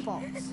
balls.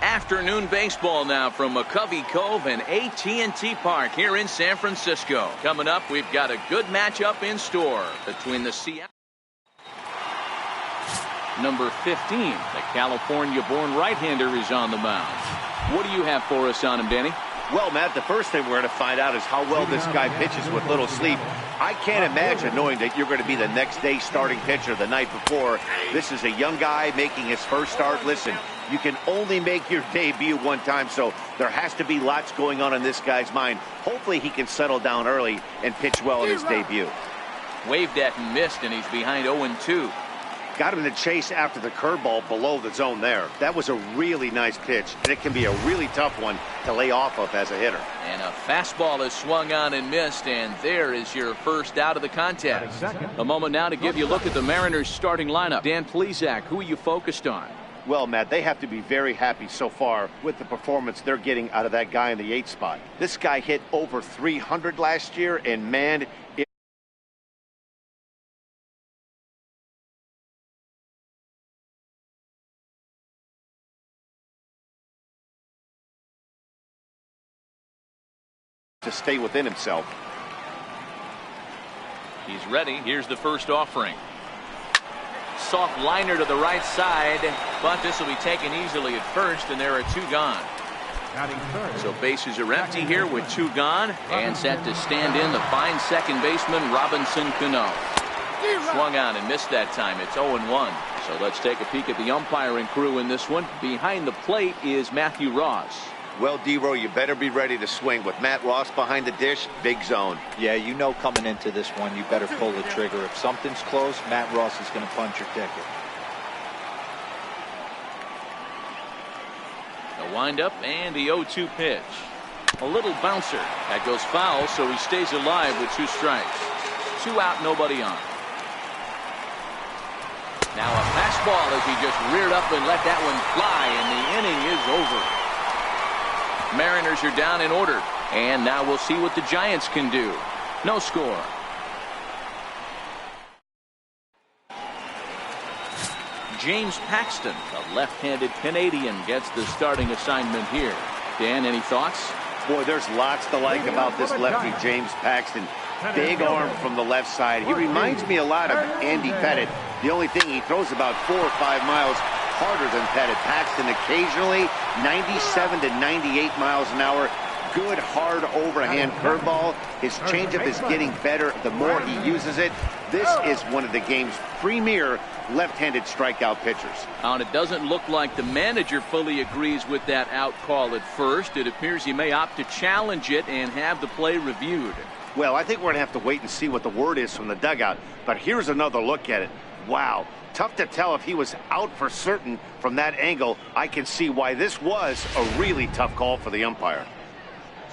Afternoon baseball now from McCovey Cove and AT&T Park here in San Francisco. Coming up, we've got a good matchup in store between the Seattle. Number 15, the California-born right-hander, is on the mound. What do you have for us on him, Danny? Well, Matt, the first thing we're going to find out is how well this guy pitches with little sleep. I can't imagine knowing that you're going to be the next day starting pitcher the night before. This is a young guy making his first start. Listen, you can only make your debut one time, so there has to be lots going on in this guy's mind. Hopefully he can settle down early and pitch well in his debut. Waved at and missed, and he's behind 0-2. Got him to chase after the curveball below the zone there. That was a really nice pitch, and it can be a really tough one to lay off of as a hitter. And a fastball is swung on and missed, and there is your first out of the contest. A moment now to give you a look at the Mariners starting lineup. Dan Plesac, who are you focused on? Well, Matt, they have to be very happy so far with the performance they're getting out of that guy in the 8th spot. This guy hit over 300 last year, and man, to stay within himself. He's ready. Here's the first offering. Soft liner to the right side, but this will be taken easily at first, and there are 2 gone. So bases are empty here with 2 gone, and set to stand in the fine second baseman Robinson Cano. Swung on and missed that time. It's 0-1. So let's take a peek at the umpiring crew in this one. Behind the plate is Matthew Ross. Well, D-Row, you better be ready to swing. With Matt Ross behind the dish, big zone. Yeah, you know coming into this one, you better pull the trigger. If something's close, Matt Ross is going to punch your ticket. The windup and the 0-2 pitch. A little bouncer. That goes foul, so he stays alive with 2 strikes. 2 out, nobody on. Now a fastball as he just reared up and let that one fly, and the inning is over. Mariners are down in order, and now we'll see what the Giants can do. No score. James Paxton, a left-handed Canadian, gets the starting assignment here. Dan, any thoughts? Boy, there's lots to like about this lefty, James Paxton. Big arm from the left side. He reminds me a lot of Andy Pettitte. The only thing, he throws about 4 or 5 miles harder than Pettitte. Paxton occasionally 97 to 98 miles an hour. Good, hard overhand curveball. His changeup is getting better the more he uses it. This is one of the game's premier left-handed strikeout pitchers. And it doesn't look like the manager fully agrees with that out call at first. It appears he may opt to challenge it and have the play reviewed. Well, I think we're going to have to wait and see what the word is from the dugout. But here's another look at it. Wow. Tough to tell if he was out for certain from that angle. I can see why this was a really tough call for the umpire.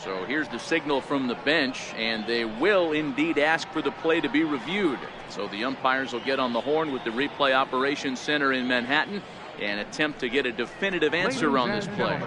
So here's the signal from the bench, and they will indeed ask for the play to be reviewed. So the umpires will get on the horn with the replay operations center in Manhattan and attempt to get a definitive answer on this play.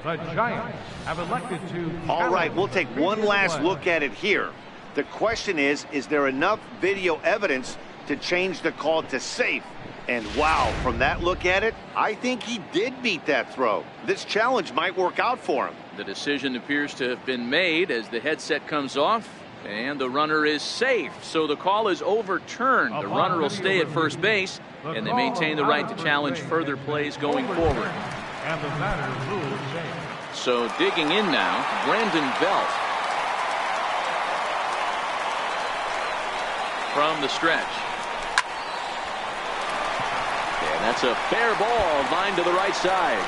The Giants have elected to... All right, we'll take one last look at it here. The question is there enough video evidence to change the call to safe? And wow, from that look at it, I think he did beat that throw. This challenge might work out for him. The decision appears to have been made as the headset comes off, and the runner is safe. So the call is overturned. The runner will stay at first base, and they maintain the right to challenge further plays going forward. And the batter rules change. So digging in now, Brandon Belt. From the stretch. And that's a fair ball, line to the right side.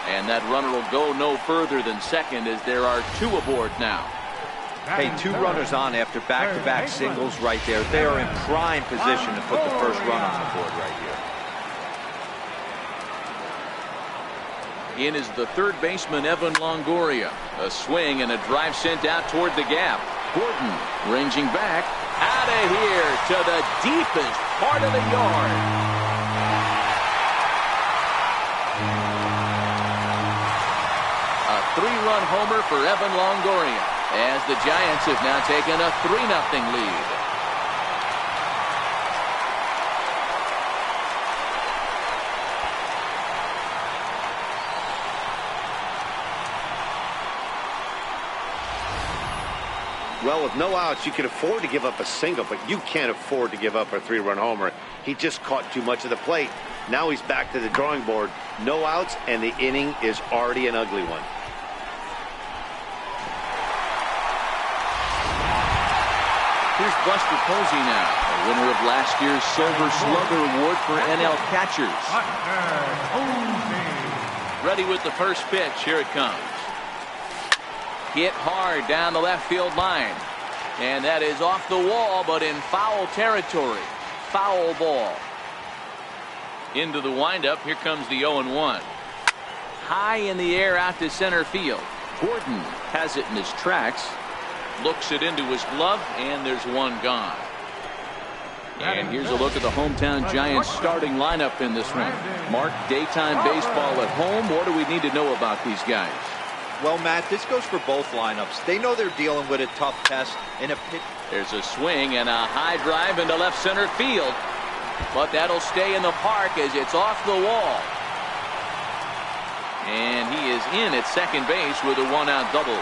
And that runner will go no further than second as there are 2 aboard now. Hey, 2 runners on after back-to-back singles right there. They are in prime position to put the first run on the board right here. In is the third baseman, Evan Longoria. A swing and a drive sent out toward the gap. Gordon ranging back out of here to the deepest part of the yard. A 3-run homer for Evan Longoria as the Giants have now taken a 3-0 lead. Well, with no outs, you can afford to give up a single, but you can't afford to give up a 3-run homer. He just caught too much of the plate. Now he's back to the drawing board. No outs, and the inning is already an ugly one. Here's Buster Posey now, the winner of last year's Silver Slugger Award for NL catchers. Ready with the first pitch. Here it comes. Hit hard down the left field line. And that is off the wall, but in foul territory. Foul ball. Into the windup. Here comes the 0-1. High in the air out to center field. Gordon has it in his tracks. Looks it into his glove, and there's one gone. And here's a look at the hometown Giants starting lineup in this one. Mark, daytime baseball at home. What do we need to know about these guys? Well, Matt, this goes for both lineups. They know they're dealing with a tough test in a pitch. There's a swing and a high drive into left center field. But that'll stay in the park as it's off the wall. And he is in at second base with a 1-out double.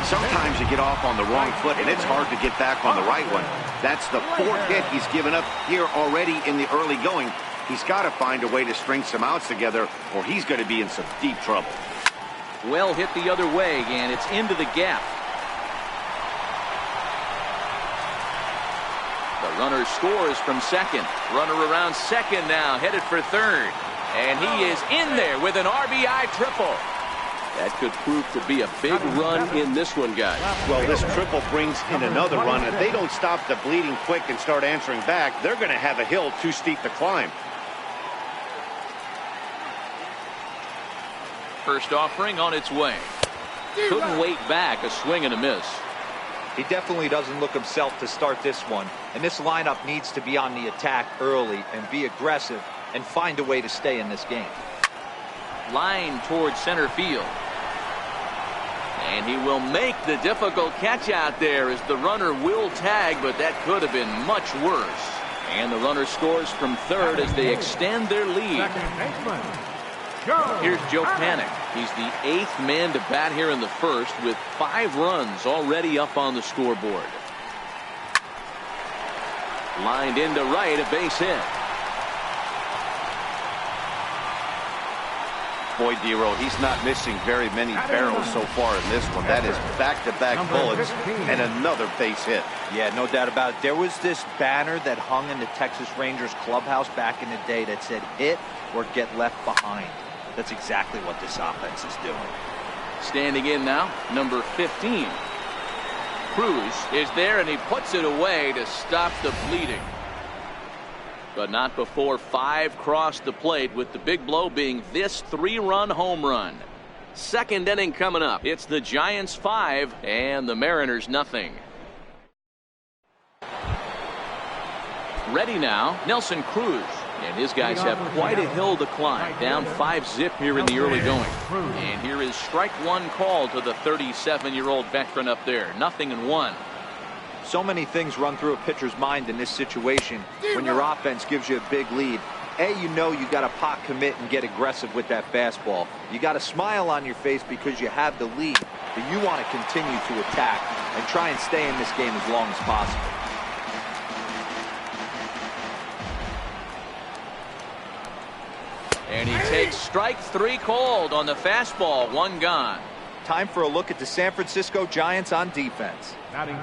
Sometimes you get off on the wrong foot, and it's hard to get back on the right one. That's the 4th hit he's given up here already in the early going. He's got to find a way to string some outs together, or he's going to be in some deep trouble. Well hit the other way, and it's into the gap. The runner scores from second. Runner around second now, headed for third. And he is in there with an RBI triple. That could prove to be a big run in this one, guys. Well, this triple brings in another run. If they don't stop the bleeding quick and start answering back, they're going to have a hill too steep to climb. First offering on its way. Couldn't wait back. A swing and a miss. He definitely doesn't look himself to start this one. And this lineup needs to be on the attack early and be aggressive and find a way to stay in this game. Line towards center field. And he will make the difficult catch out there as the runner will tag, but that could have been much worse. And the runner scores from third as they extend their lead. Here's Joe Panik. He's the 8th man to bat here in the first with 5 runs already up on the scoreboard. Lined into right, a base hit. Boy, Dero, he's not missing very many barrels so far in this one. That is back-to-back bullets and another base hit. Yeah, no doubt about it. There was this banner that hung in the Texas Rangers clubhouse back in the day that said hit or get left behind. That's exactly what this offense is doing. Standing in now, number 15. Cruz is there and he puts it away to stop the bleeding. But not before 5 crossed the plate, with the big blow being this 3-run home run. Second inning coming up. It's the Giants 5 and the Mariners nothing. Ready now, Nelson Cruz. And his guys have quite a hill to climb. Down 5-zip here in the early going. And here is strike 1 call to the 37-year-old veteran up there. 0-1. So many things run through a pitcher's mind in this situation when your offense gives you a big lead. You know you got to pot commit and get aggressive with that fastball. You got a smile on your face because you have the lead, but you want to continue to attack and try and stay in this game as long as possible. And he takes strike 3 called on the fastball. 1 gone. Time for a look at the San Francisco Giants on defense.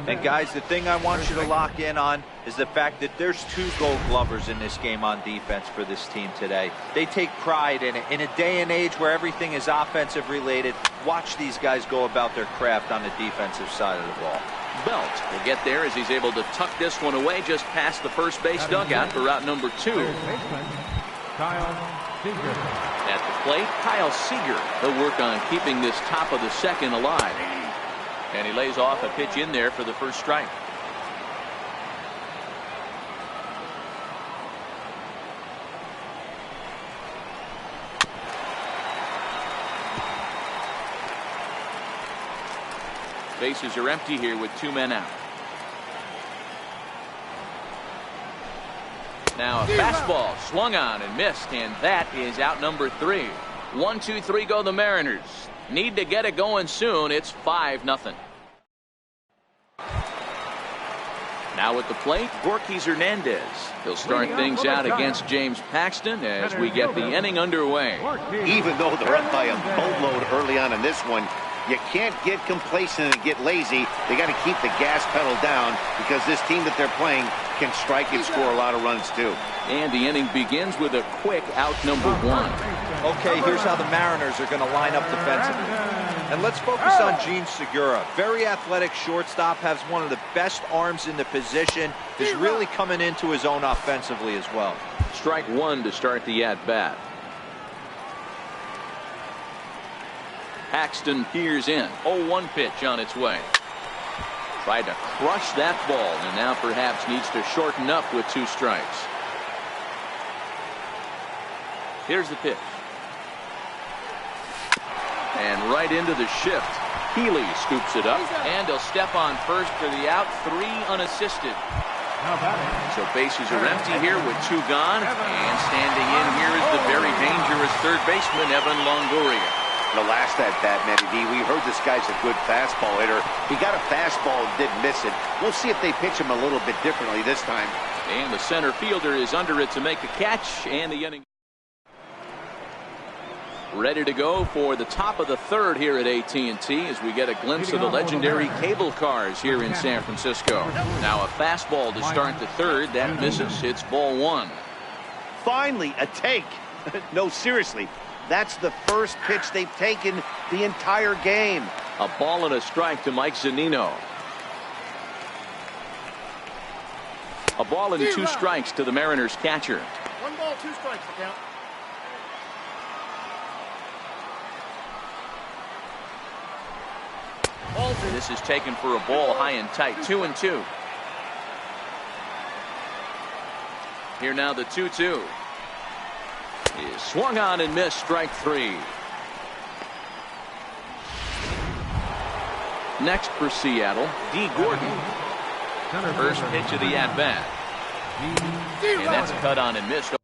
And guys, the thing I want you to lock in on is the fact that there's 2 Gold Glovers in this game on defense for this team today. They take pride in it. In a day and age where everything is offensive related, watch these guys go about their craft on the defensive side of the ball. Belt will get there as he's able to tuck this one away just past the first base dugout for route number 2. At the plate, Kyle Seager. He'll work on keeping this top of the second alive. And he lays off a pitch in there for the first strike. Bases are empty here with 2 men out. Now a fastball swung on and missed, and that is out number 3. 1-2-3 go the Mariners. Need to get it going soon. It's 5-0. Now at the plate, Gorkys Hernandez. He'll start things out against James Paxton as we get the inning underway. Even though they're up by a boatload early on in this one, you can't get complacent and get lazy. They got to keep the gas pedal down because this team that they're playing can strike and score a lot of runs too. And the inning begins with a quick out number 1. Okay, here's how the Mariners are going to line up defensively. And let's focus on Gene Segura. Very athletic shortstop, has one of the best arms in the position. Is really coming into his own offensively as well. Strike 1 to start the at-bat. Paxton peers in. 0-1 pitch on its way. Tried to crush that ball and now perhaps needs to shorten up with 2 strikes. Here's the pitch. And right into the shift. Healy scoops it up and he'll step on first for the out. 3 unassisted. So bases are empty here with 2 gone. And standing in here is the very dangerous third baseman, Evan Longoria. The last at-bat, Matty D, we heard this guy's a good fastball hitter. He got a fastball and didn't miss it. We'll see if they pitch him a little bit differently this time. And the center fielder is under it to make a catch, and the inning ready to go for the top of the third here at AT&T as we get a glimpse of the legendary cable cars here in San Francisco. Now a fastball to start the third. That misses. It's ball 1. Finally, a take. No, seriously. That's the first pitch they've taken the entire game. A ball and a strike to Mike Zunino. A ball and 2 strikes to the Mariners catcher. 1 ball, 2 strikes, the count. Ball 2. This is taken for a ball high and tight. 2-2. Here now the 2-2. Is swung on and missed. Strike 3. Next for Seattle, D. Gordon. First pitch of the at-bat. And that's cut on and missed.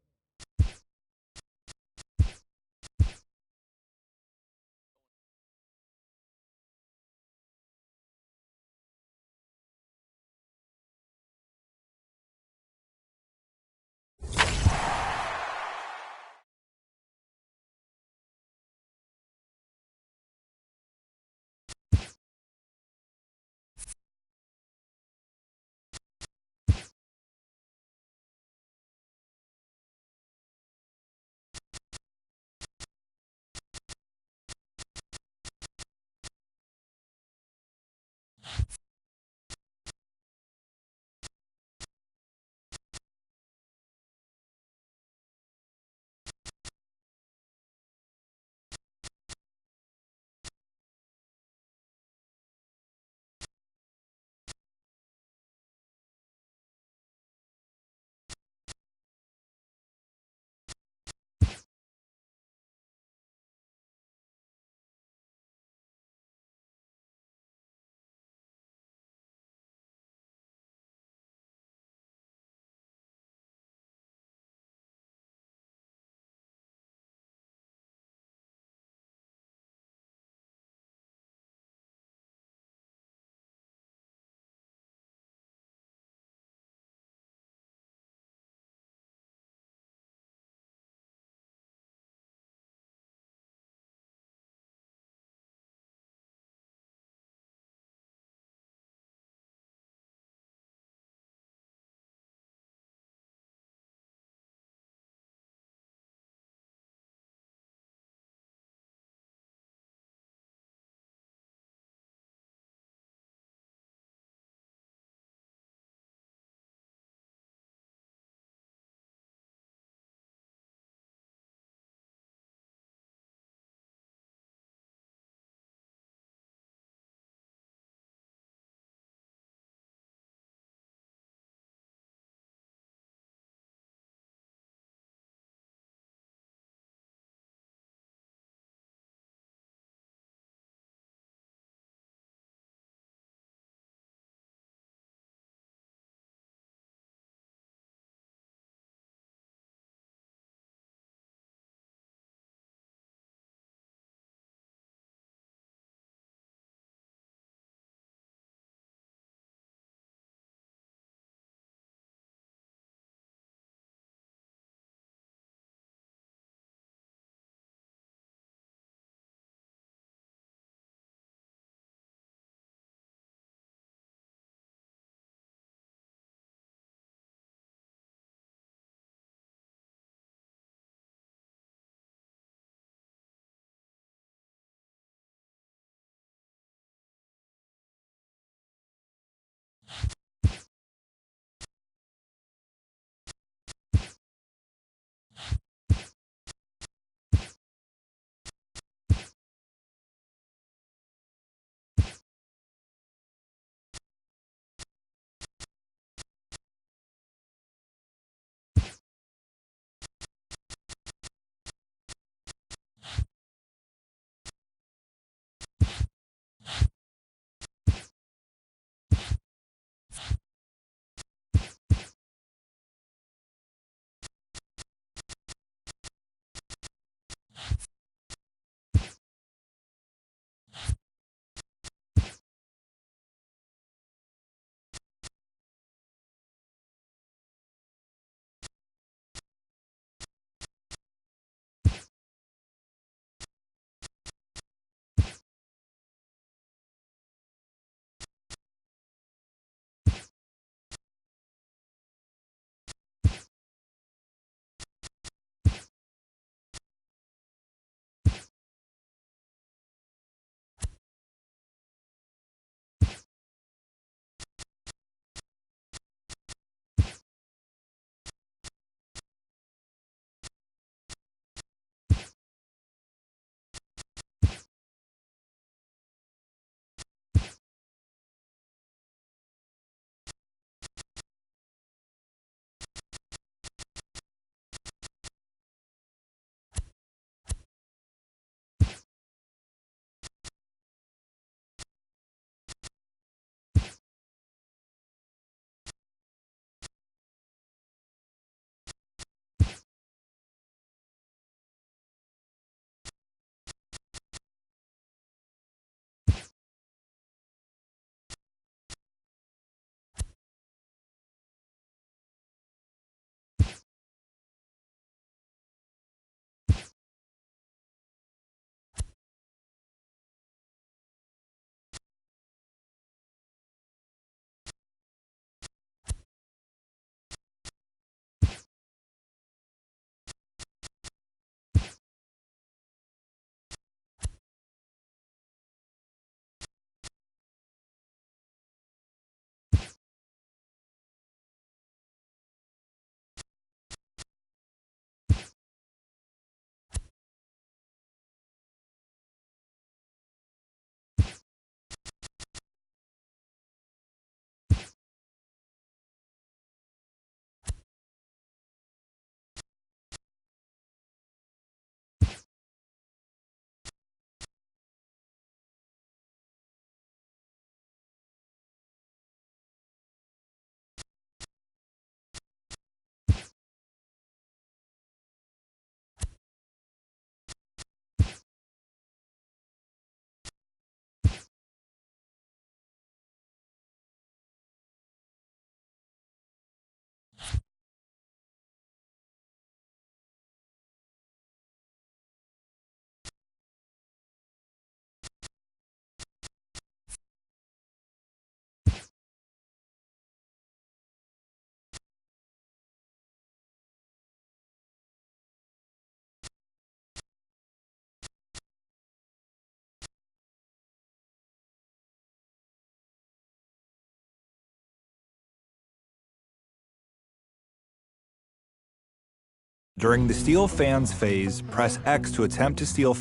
During the steal fans phase, press X to attempt to steal.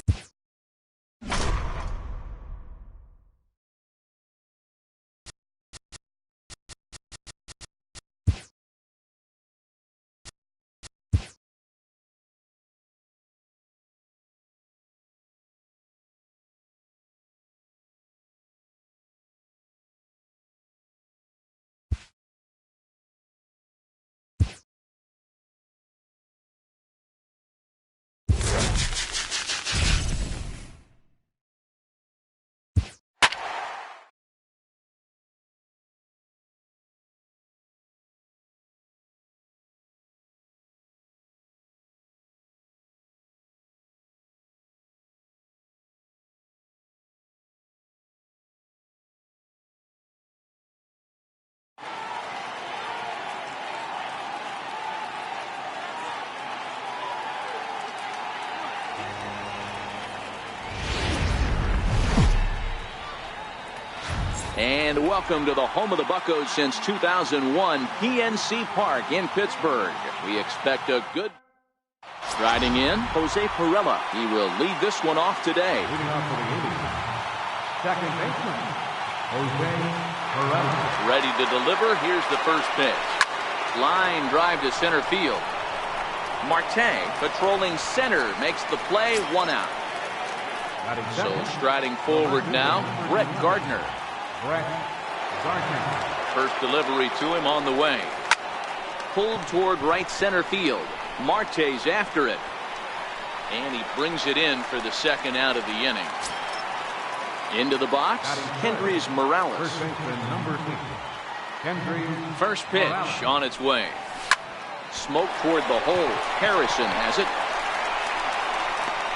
And welcome to the home of the Buccos since 2001, PNC Park in Pittsburgh. We expect a good striding in, Jose Pirela. He will lead this one off today. Leading off for the 80s, second baseman, Jose Pirela. Ready to deliver. Here's the first pitch. Line drive to center field. Marte patrolling center makes the play, 1 out. So striding forward now, Brett Gardner. First delivery to him on the way. Pulled toward right center field. Marte's after it. And he brings it in for the second out of the inning. Into the box, Kendrys Morales. First pitch on its way. Smoke toward the hole. Harrison has it.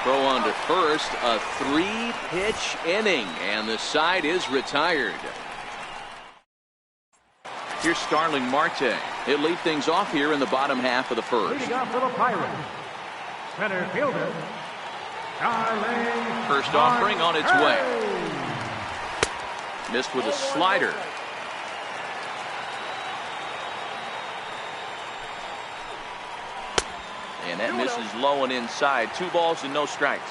Throw on to first, a 3-pitch inning, and the side is retired. Here's Starling Marte. He'll lead things off here in the bottom half of the first. Leading off for the Pirates, center fielder, Starling First offering on its way. Missed with a slider. And that misses low and inside. 2 balls and no strikes.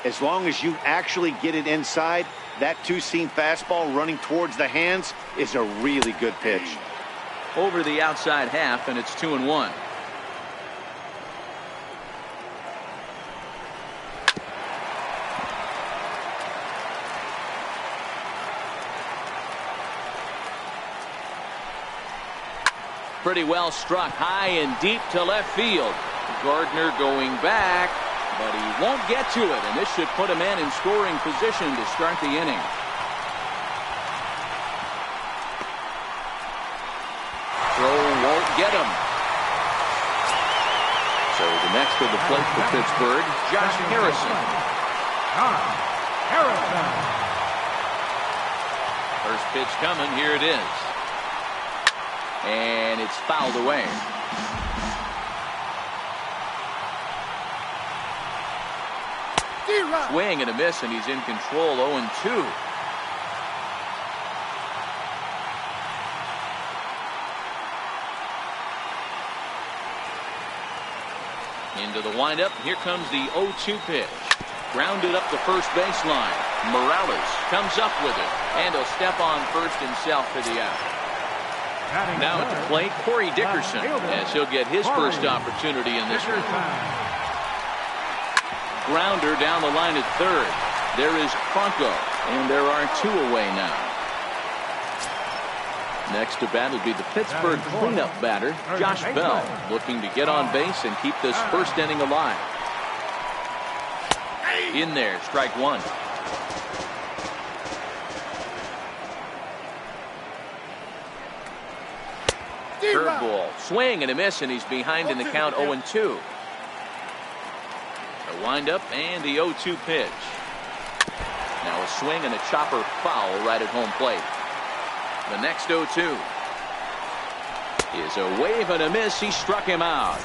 As long as you actually get it inside, that two-seam fastball running towards the hands is a really good pitch. Over the outside half, and it's 2-1. Pretty well struck high and deep to left field. Gardner going back, but he won't get to it, and this should put a man in scoring position to start the inning. Throw won't get him. So the next to the plate for Pittsburgh, Josh Harrison. First pitch coming, here it is. And it's fouled away. Swing and a miss, and he's in control. 0-2. Into the windup. Here comes the 0-2 pitch. Grounded up the first baseline. Morales comes up with it, and he'll step on first himself for the out. Now at the plate, Corey Dickerson, as he'll get his first opportunity in this one. Grounder down the line at third. There is Franco, and there are 2 away now. Next to bat will be the Pittsburgh cleanup batter, Josh Bell, looking to get on base and keep this first inning alive. In there, strike 1. Curveball, swing and a miss, and he's behind in the count. 0-2. A windup and the 0-2 pitch. Now a swing and a chopper foul right at home plate. The next 0-2 is a wave and a miss. He struck him out.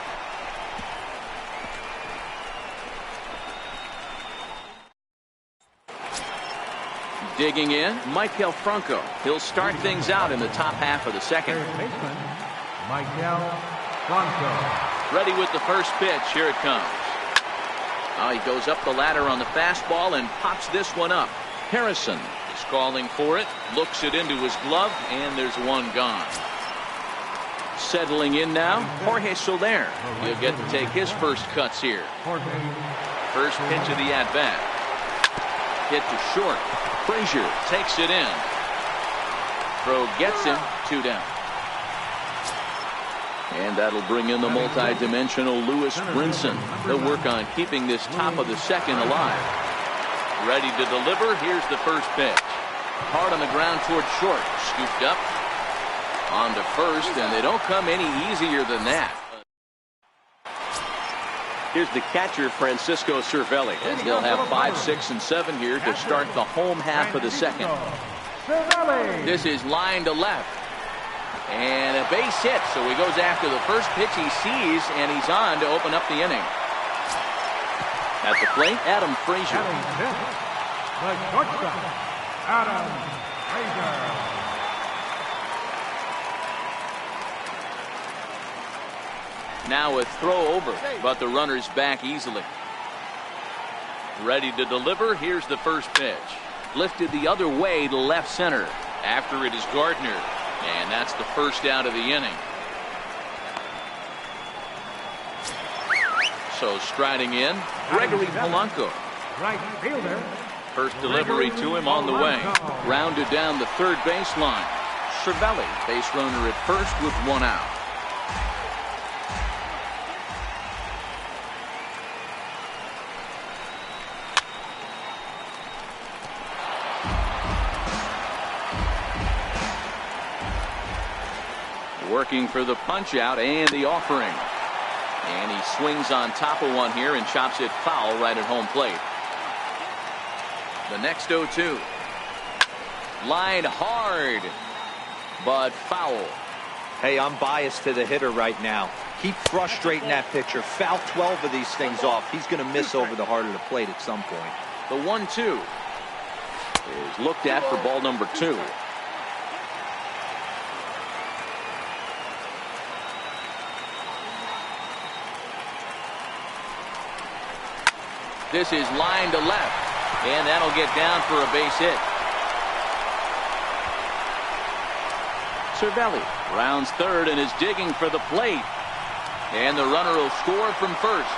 Digging in, Maikel Franco. He'll start things out in the top half of the second. Maikel Franco. Ready with the first pitch. Here it comes. Oh, he goes up the ladder on the fastball and pops this one up. Harrison is calling for it, looks it into his glove, and there's one gone. Settling in now, Jorge Soler. He'll get to take his first cuts here. First pitch of the at-bat. Hit to short. Frazier takes it in. Throw gets him, 2 down. And that'll bring in the multi-dimensional Lewis Brinson. They'll work on keeping this top of the second alive. Ready to deliver. Here's the first pitch. Hard on the ground toward short. Scooped up. On to first, and they don't come any easier than that. Here's the catcher, Francisco Cervelli. And they'll have 5, 6, and 7 here to start the home half of the second. This is line to left. And a base hit, so he goes after the first pitch he sees, and he's on to open up the inning. At the plate, Adam Frazier. The shortstop, Adam Frazier. Now a throw over, but the runner's back easily. Ready to deliver. Here's the first pitch. Lifted the other way to left center. After it is Gardner. And that's the first out of the inning. So striding in, Gregory Polanco. Right fielder. First delivery to him on the way. Rounded down the third baseline. Cervelli, base runner at first with 1 out. Working for the punch out and the offering. And he swings on top of one here and chops it foul right at home plate. The next 0-2. Line hard, but foul. Hey, I'm biased to the hitter right now. Keep frustrating that pitcher. Foul 12 of these things off. He's going to miss over the heart of the plate at some point. The 1-2 is looked at for ball number 2. This is line to left, and that'll get down for a base hit. Cervelli rounds third and is digging for the plate. And the runner will score from first.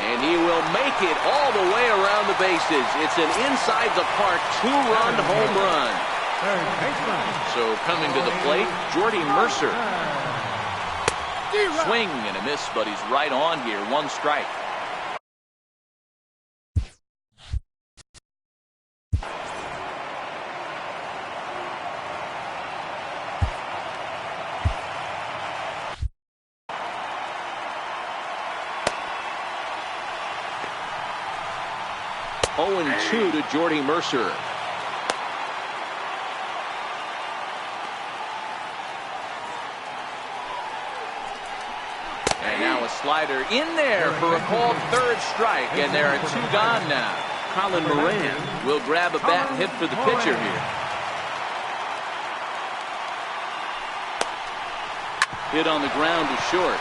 And he will make it all the way around the bases. It's an inside the park 2-run home run. So coming to the plate, Jordy Mercer. Swing and a miss, but he's right on here. 1 strike. Oh, 0-2 to Jordy Mercer. And now a slider in there for a called third strike, and there are 2 gone now. Colin Moran will grab a bat and hit for the pitcher here. Hit on the ground to short.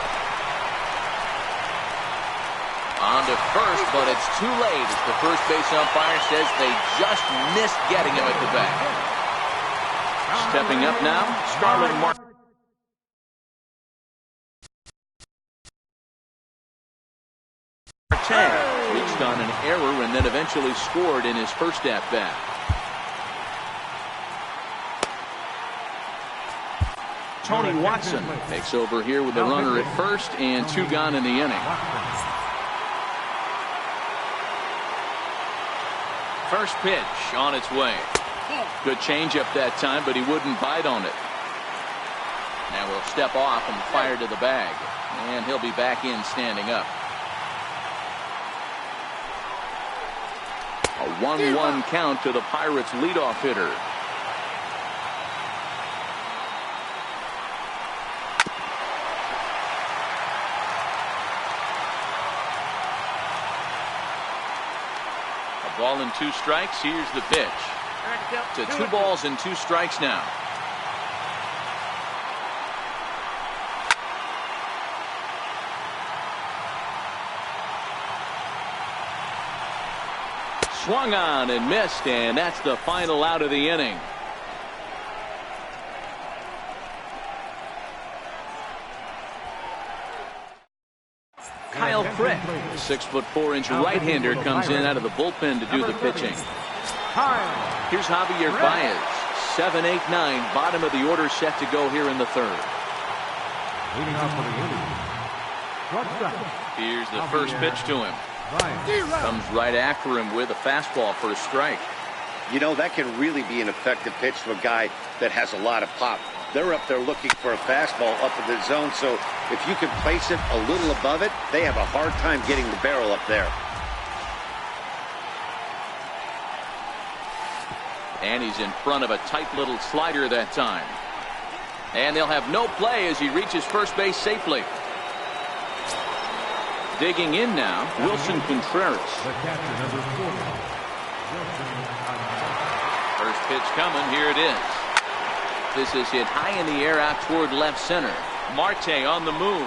On to first, but it's too late as the first base umpire says they just missed getting him at the bat. Stepping up now, Starling Marte. Reached on an error and then eventually scored in his first at-bat. Tony Watson takes over here with the runner at first and 2 gone in the inning. First pitch on its way. Good changeup that time, but he wouldn't bite on it. Now we'll step off and fire to the bag. And he'll be back in standing up. A 1-1 count to the Pirates leadoff hitter. A ball and 2 strikes. Here's the pitch. To 2 balls and 2 strikes now. swung on and missed, and that's the final out of the inning. Kyle Crick, 6'4" right-hander, comes in out of the bullpen to do the pitching. Here's Javier Baez, 7, 8, 9, bottom of the order, set to go here in the third. Leading off for the inning. Here's the first pitch to him. Comes right after him with a fastball for a strike. You know, that can really be an effective pitch to a guy that has a lot of pop. They're up there looking for a fastball up in the zone, so if you can place it a little above it, they have a hard time getting the barrel up there. And he's in front of a tight little slider that time. And they'll have no play as he reaches first base safely. Digging in now, Wilson Contreras. The catcher, number 40. First pitch coming, here it is. This is hit high in the air out toward left center. Marte on the move.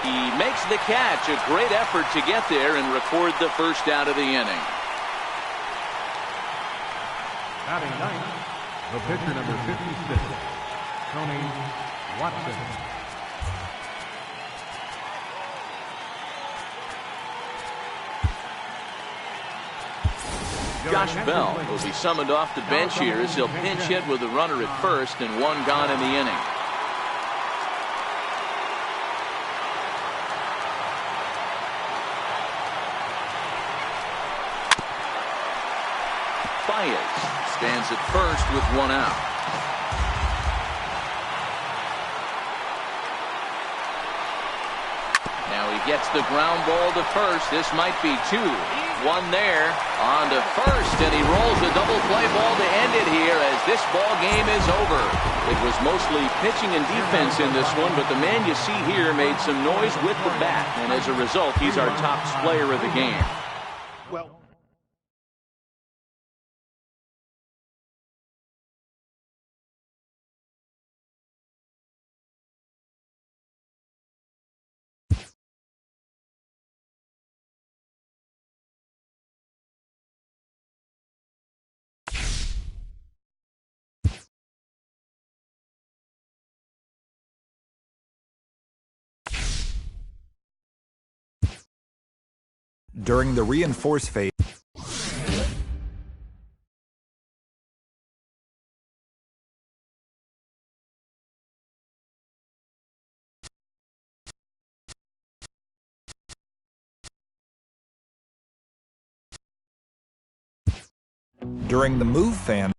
He makes the catch. A great effort to get there and record the first out of the inning. Batting ninth, the pitcher, number 56, Tony Watson. Josh Bell will be summoned off the bench here as he'll pinch hit with a runner at first and one gone in the inning. Baez stands at first with one out. Now he gets the ground ball to first. This might be two. One there on to first, and he rolls a double play ball to end it here as this ball game is over. It was mostly pitching and defense in this one, but the man you see here made some noise with the bat, and as a result, he's our top player of the game. Well, During the reinforce phase, during the move fan,